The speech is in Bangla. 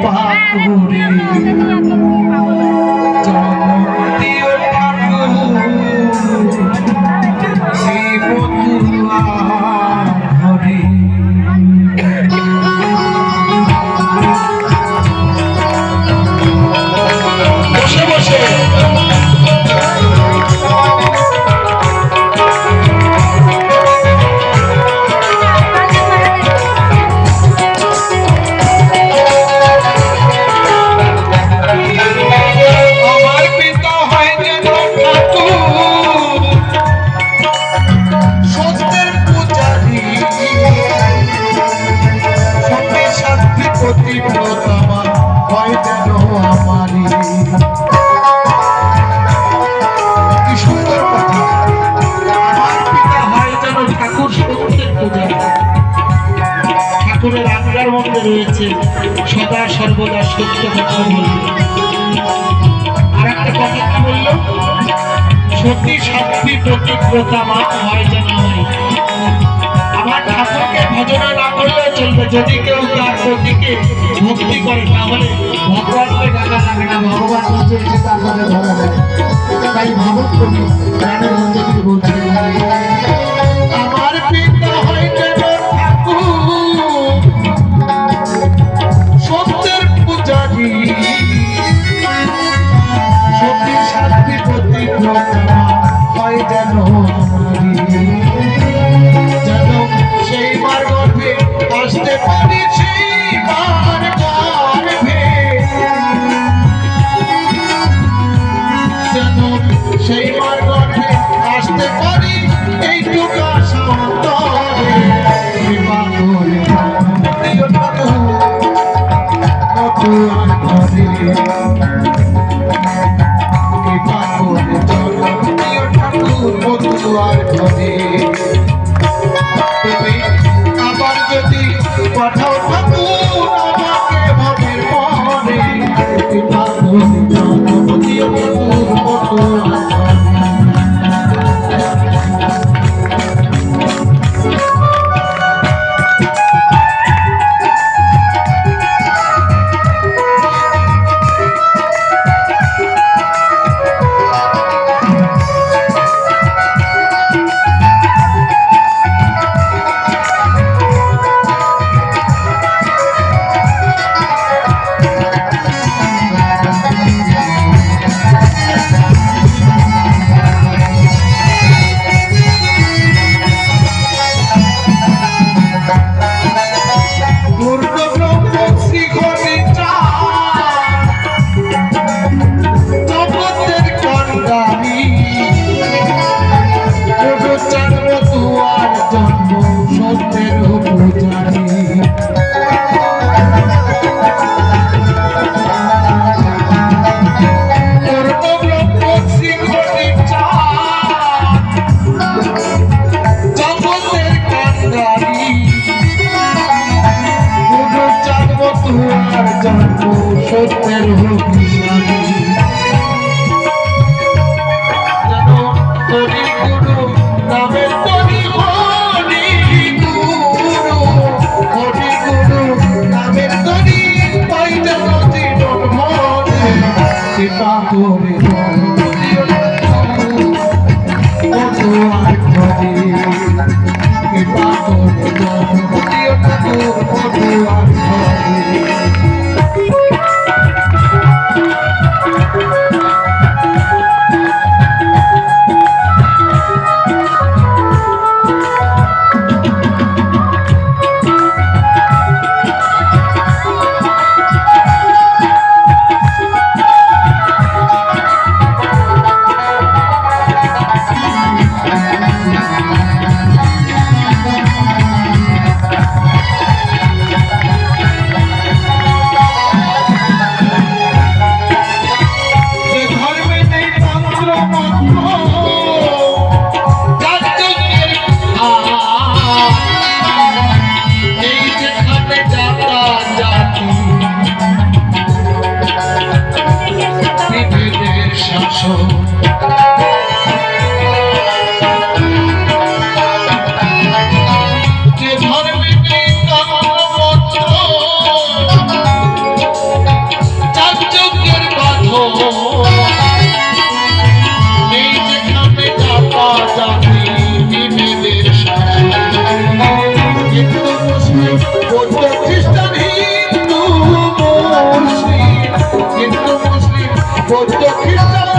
পাকুড়ে জনম দিও ঠাকুর এই বন্ধুয়া ঘরে বসে বসে ঠাকুরের আজ্ঞার মধ্যে রয়েছে সদা সর্বদা সত্য কথা বলবে। আর একটা কথা কি বললো, সতী সাধ্বী পতিব্রতা মা হয় যেন আমারই। আমার ঠাকুরকে ভজনা না করলে চলবে, যদি কেউ তার প্রতিকে ভক্তি করে তাহলে ভগবানকে ডাকা লাগে না, ভগবান নিজে এসে তার কাছে ধরা দেয়। তাই ভাবক কবি প্রাণের মধ্যে কি বলছে, আমার পিতা হয় যেন ঠাকুর সত্যের পূজারী, সতী সাধ্বী পতিব্রতা হয় যেন যেন সেই মার গর্ভে আসতে পারি, সেই মার গর্ভে যেন সেই মার গর্ভে আসতে পারি, এইটুকু আশা অন্তরে কৃপা করে দিও ঠাকুর মতুয়ার ঘরে, কৃপা করে জন্ম দিও ঠাকুর মতুয়ার ঘরে। তুমি আবার যদি পাঠাও ঠাকুর আমাকে ভবের পরে, কৃপা করে জন্ম দিও ঠাকুর মতুয়ার ঘরে। সত্যের হরি গুরু নামের তরি, হরি গুরু নামের তরি পাই যেন জীবন ভরে, কৃপা করে মতুয়ার ঘরে, কৃপা করে দিও ঠাকুর মতুয়ার ঘরে। বৌদ্ধ খ্রিস্টান